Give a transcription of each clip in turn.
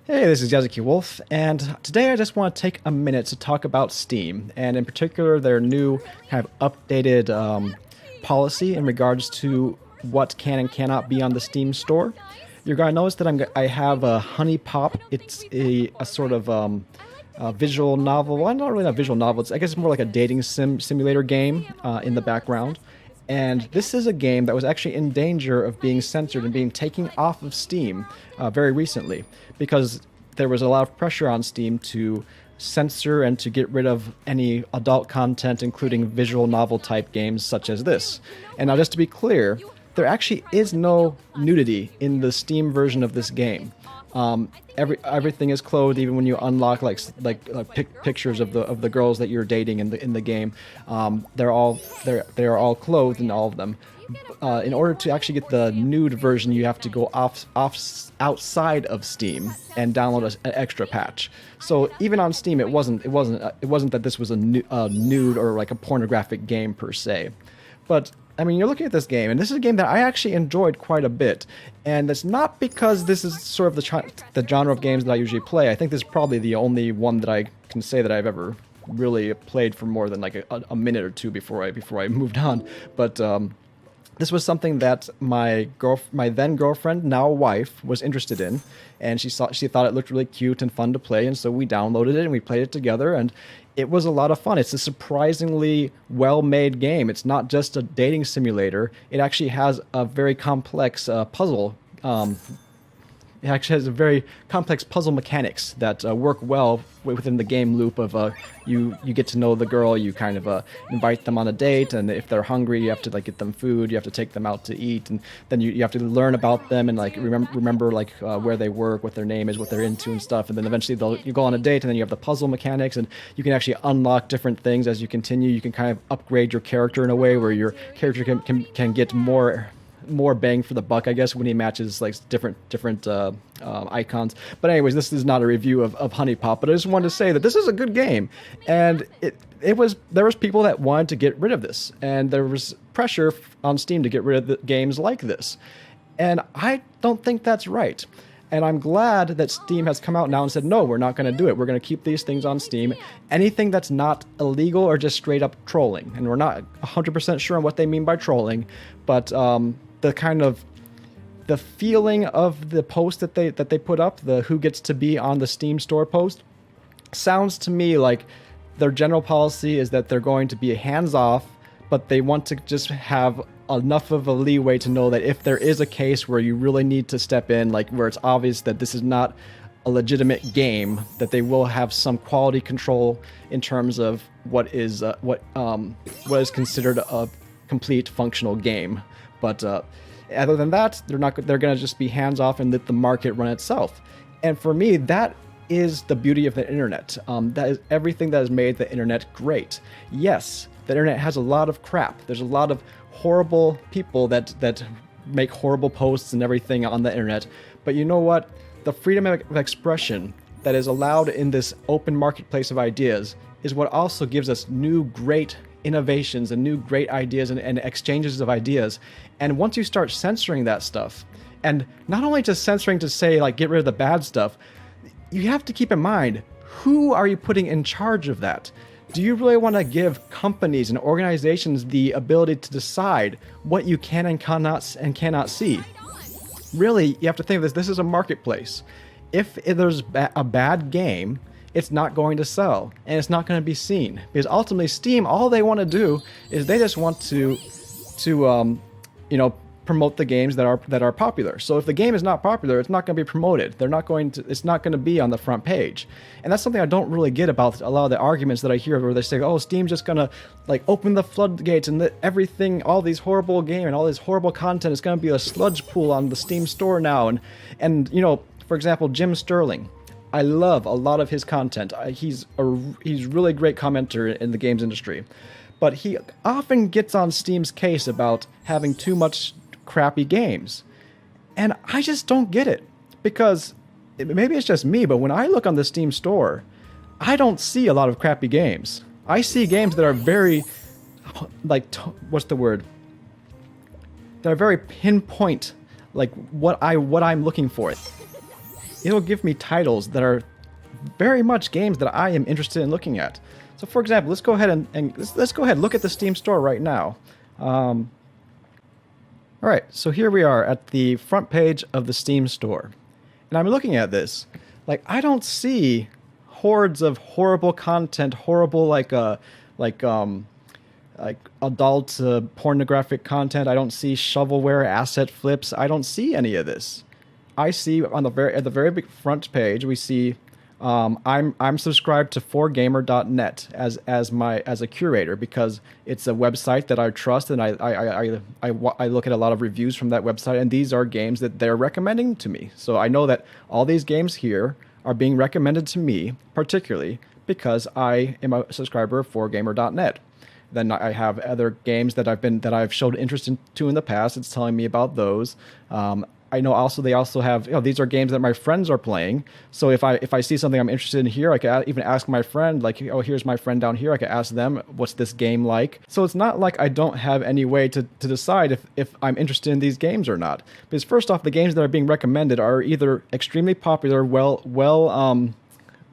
Hey, this is Yazuki Wolf, and today I just want to take a minute to talk about Steam, and in particular their new kind of updated policy in regards to what can and cannot be on the Steam store. You're gonna notice that I have a Honey Pop. It's a sort of a visual novel. Well, not really a visual novel. I guess it's more like a dating simulator game in the background. And this is a game that was actually in danger of being censored and being taken off of Steam very recently because there was a lot of pressure on Steam to censor and to get rid of any adult content, including visual novel type games such as this. And now, just to be clear, there actually is no nudity in the Steam version of this game. Everything is clothed, even when you unlock pictures of the girls that you're dating in the game. They are all clothed in all of them. In order to actually get the nude version, you have to go outside of Steam and download an extra patch. So even on Steam, it wasn't that this was a nude or like a pornographic game per se. But I mean, you're looking at this game, and this is a game that I actually enjoyed quite a bit. And it's not because this is sort of the genre of games that I usually play. I think this is probably the only one that I can say that I've ever really played for more than like a minute or two before I moved on. But this was something that my then girlfriend, now wife, was interested in, and she thought it looked really cute and fun to play, and so we downloaded it and we played it together, and it was a lot of fun. It's a surprisingly well-made game. It's not just a dating simulator. It actually has a very complex puzzle. It actually has a very complex puzzle mechanics that work well within the game loop of you get to know the girl, you kind of invite them on a date, and if they're hungry, you have to like get them food, you have to take them out to eat, and then you have to learn about them and like remember like where they work, what their name is, what they're into and stuff, and then eventually you go on a date, and then you have the puzzle mechanics, and you can actually unlock different things as you continue. You can kind of upgrade your character in a way where your character can get more bang for the buck, I guess, when he matches like different icons. But anyways, this is not a review of Honey Pop, but I just wanted to say that this is a good game, and there was people that wanted to get rid of this, and there was pressure on Steam to get rid of the games like this, and I don't think that's right. And I'm glad that Steam has come out now and said, no, we're not going to do it. We're going to keep these things on Steam. Anything that's not illegal or just straight up trolling. And we're not 100% sure on what they mean by trolling, but the feeling of the post that they put up, the who gets to be on the Steam store post, sounds to me like their general policy is that they're going to be hands off, but they want to just have enough of a leeway to know that if there is a case where you really need to step in, like where it's obvious that this is not a legitimate game, that they will have some quality control in terms of what is considered a complete functional game. But other than that, they're going to just be hands off and let the market run itself. And for me, that is the beauty of the internet. That is everything that has made the internet great. Yes, the internet has a lot of crap. There's a lot of horrible people that make horrible posts and everything on the internet. But you know what? The freedom of expression that is allowed in this open marketplace of ideas is what also gives us new great innovations and new great ideas and exchanges of ideas. And once you start censoring that stuff, and not only just censoring to say like get rid of the bad stuff, you have to keep in mind, who are you putting in charge of that? Do you really want to give companies and organizations the ability to decide what you can and cannot see? Really, you have to think of this. This is a marketplace. If there's a bad game, it's not going to sell, and it's not going to be seen. Because ultimately, Steam, all they want to do is they just want to promote the games that are popular. So if the game is not popular, it's not going to be promoted. It's not going to be on the front page. And that's something I don't really get about a lot of the arguments that I hear where they say, oh, Steam's just going to like open the floodgates and everything, all these horrible games and all this horrible content is going to be a sludge pool on the Steam store now. And for example, Jim Sterling. I love a lot of his content. He's really great commenter in the games industry. But he often gets on Steam's case about having too much crappy games. And I just don't get it. Because maybe it's just me, but when I look on the Steam store, I don't see a lot of crappy games. I see games that are very, what's the word? That are very pinpoint, like what I'm looking for. it'll give me titles that are very much games that I am interested in looking at. So, for example, let's go ahead and let's go ahead and look at the Steam store right now. All right, so here we are at the front page of the Steam store, and I'm looking at this. Like, I don't see hordes of horrible content, horrible like adult pornographic content. I don't see shovelware, asset flips. I don't see any of this. I see on at the very big front page, we see I'm subscribed to 4gamer.net as a curator, because it's a website that I trust, and I look at a lot of reviews from that website, and these are games that they're recommending to me. So I know that all these games here are being recommended to me, particularly because I am a subscriber of 4gamer.net. Then I have other games that I've showed interest into in the past. It's telling me about those. I know also they also have, these are games that my friends are playing. So if I see something I'm interested in here, I can even ask my friend, like, oh, here's my friend down here. I can ask them, what's this game like? So it's not like I don't have any way to decide if I'm interested in these games or not. Because first off, the games that are being recommended are either extremely popular,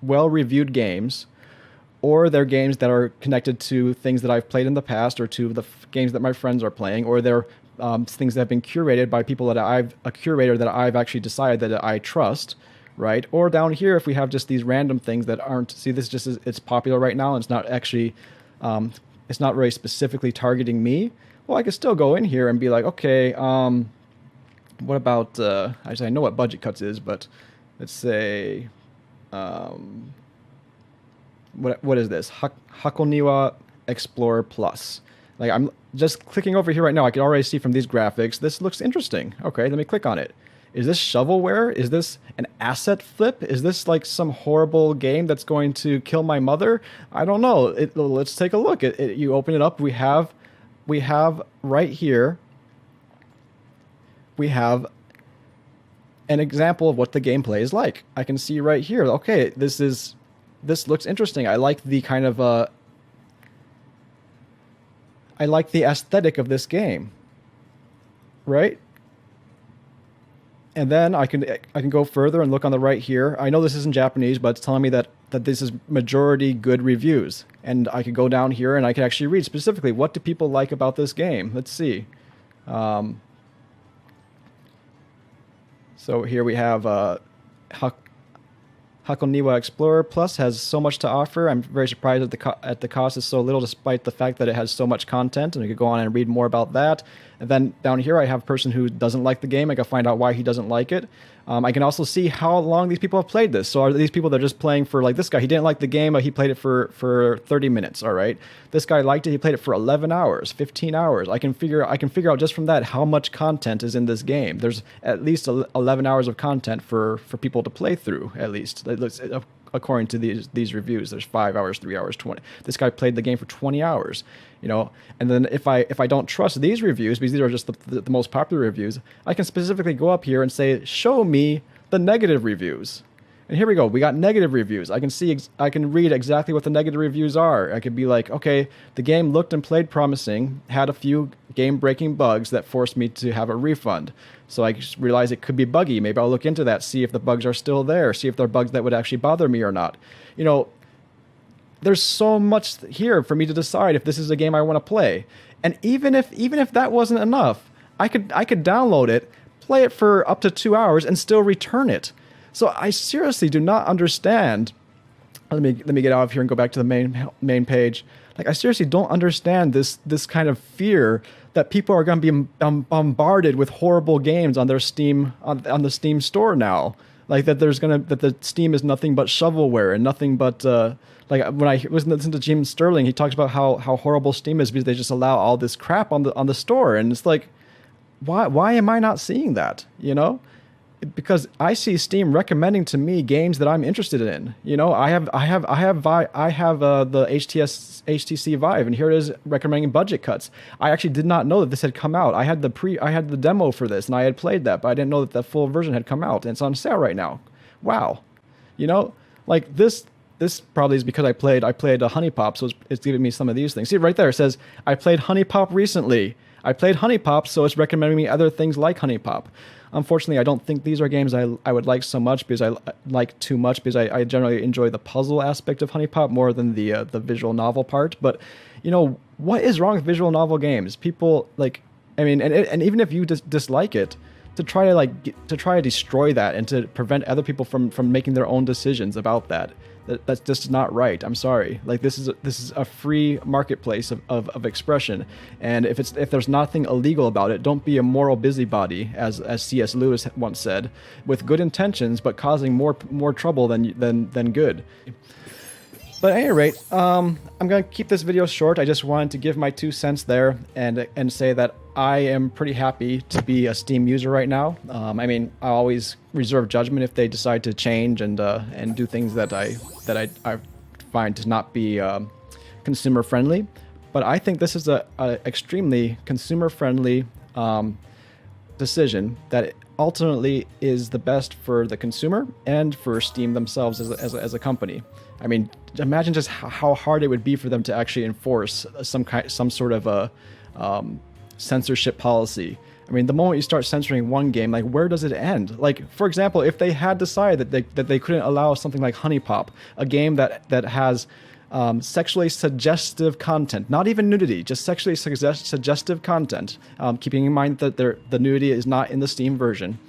well-reviewed games, or they're games that are connected to things that I've played in the past, or to the games that my friends are playing, or they're things that have been curated by people that a curator that I've actually decided that I trust, right? Or down here, if we have just these random things that aren't, see, this just is, it's popular right now, and it's not actually, it's not really specifically targeting me. Well, I could still go in here and be like, okay, what about, actually I know what budget cuts is, but let's say, what is this? Hakoniwa Explorer Plus. Like, I'm just clicking over here right now. I can already see from these graphics, this looks interesting. Okay, let me click on it. Is this shovelware? Is this an asset flip? Is this like some horrible game that's going to kill my mother? I don't know. Let's take a look. You open it up. We have right here, we have an example of what the gameplay is like. I can see right here. Okay, this looks interesting. I like the kind of I like the aesthetic of this game, right? And then I can go further and look on the right here. I know this isn't Japanese, but it's telling me that this is majority good reviews. And I could go down here and I could actually read specifically, what do people like about this game? Let's see. So here we have Hakoniwa Explorer Plus has so much to offer. I'm very surprised at the cost is so little, despite the fact that it has so much content, and we could go on and read more about that. And then down here, I have a person who doesn't like the game. I can find out why he doesn't like it. I can also see how long these people have played this. So are these people that are just playing for, like this guy, he didn't like the game, but he played it for 30 minutes, all right? This guy liked it, he played it for 11 hours, 15 hours. I can figure out just from that how much content is in this game. There's at least 11 hours of content for people to play through, at least. It looks, according to these reviews, there's 5 hours, 3 hours, 20. This guy played the game for 20 hours, And then if I don't trust these reviews, because these are just the most popular reviews, I can specifically go up here and say, show me the negative reviews. And here we go. We got negative reviews. I can read exactly what the negative reviews are. I could be like, okay, the game looked and played promising, had a few game-breaking bugs that forced me to have a refund. So I just realized it could be buggy. Maybe I'll look into that, see if the bugs are still there, see if they're bugs that would actually bother me or not. There's so much here for me to decide if this is a game I want to play. And even if that wasn't enough, I could download it, play it for up to 2 hours, and still return it. So I seriously do not understand. Let me get out of here and go back to the main page. Like, I seriously don't understand this kind of fear that people are going to be bombarded with horrible games on their Steam on the Steam store now. Like that the Steam is nothing but shovelware and nothing but like when I was listening to Jim Sterling, he talks about how horrible Steam is because they just allow all this crap on the store, and it's like, why am I not seeing that? Because I see Steam recommending to me games that I'm interested in. I have the HTC Vive, and here it is recommending budget cuts. I actually did not know that this had come out. I had the demo for this, and I had played that, but I didn't know that the full version had come out, and it's on sale right now. Wow, like this probably is because I played a Honey Pop, so it's giving me some of these things. See right there, it says I played Honey Pop recently. I played Honey Pop, so it's recommending me other things like Honey Pop. Unfortunately, I don't think these are games I would like so much because I like too much because I generally enjoy the puzzle aspect of Honey Pop more than the visual novel part. But, you know, what is wrong with visual novel games? People, like, I mean, and even if you dislike it, to try to destroy that and to prevent other people from making their own decisions about that's just not right. I'm sorry. Like, this is a free marketplace of expression, and if there's nothing illegal about it, don't be a moral busybody, as C.S. Lewis once said, with good intentions but causing more trouble than good. But at any rate, I'm going to keep this video short. I just wanted to give my 2 cents there and say that I am pretty happy to be a Steam user right now. I mean, I always reserve judgment if they decide to change and do things that I find to not be consumer friendly. But I think this is a extremely consumer friendly decision that ultimately is the best for the consumer and for Steam themselves as a company. I mean, imagine just how hard it would be for them to actually enforce some sort of a censorship policy. I mean, the moment you start censoring one game, like, where does it end? Like, for example, if they had decided that they couldn't allow something like Honey Pop, a game that has sexually suggestive content, not even nudity, just sexually suggestive content, keeping in mind that the nudity is not in the Steam version.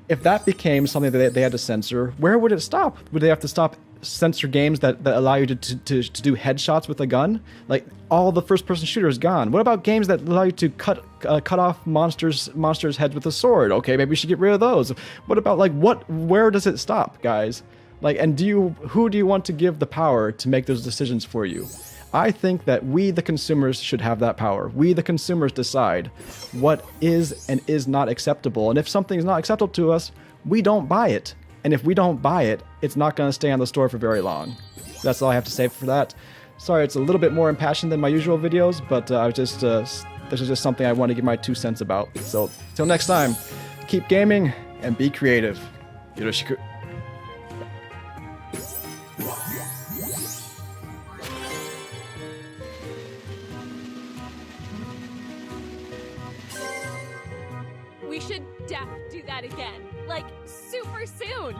If that became something that they had to censor, where would it stop? Would they have to stop censor games that allow you to do headshots with a gun? Like, all the first-person shooter is gone. What about games that allow you to cut off monsters' heads with a sword? Okay, maybe we should get rid of those. What about, like, where does it stop, guys? Like, and who do you want to give the power to make those decisions for you? I think that we, the consumers, should have that power. We, the consumers, decide what is and is not acceptable. And if something is not acceptable to us, we don't buy it. And if we don't buy it, it's not going to stay on the store for very long. That's all I have to say for that. Sorry, it's a little bit more impassioned than my usual videos, but this is just something I want to give my 2 cents about. So, till next time, keep gaming and be creative. Yoroshiku. We should do that again, like super soon.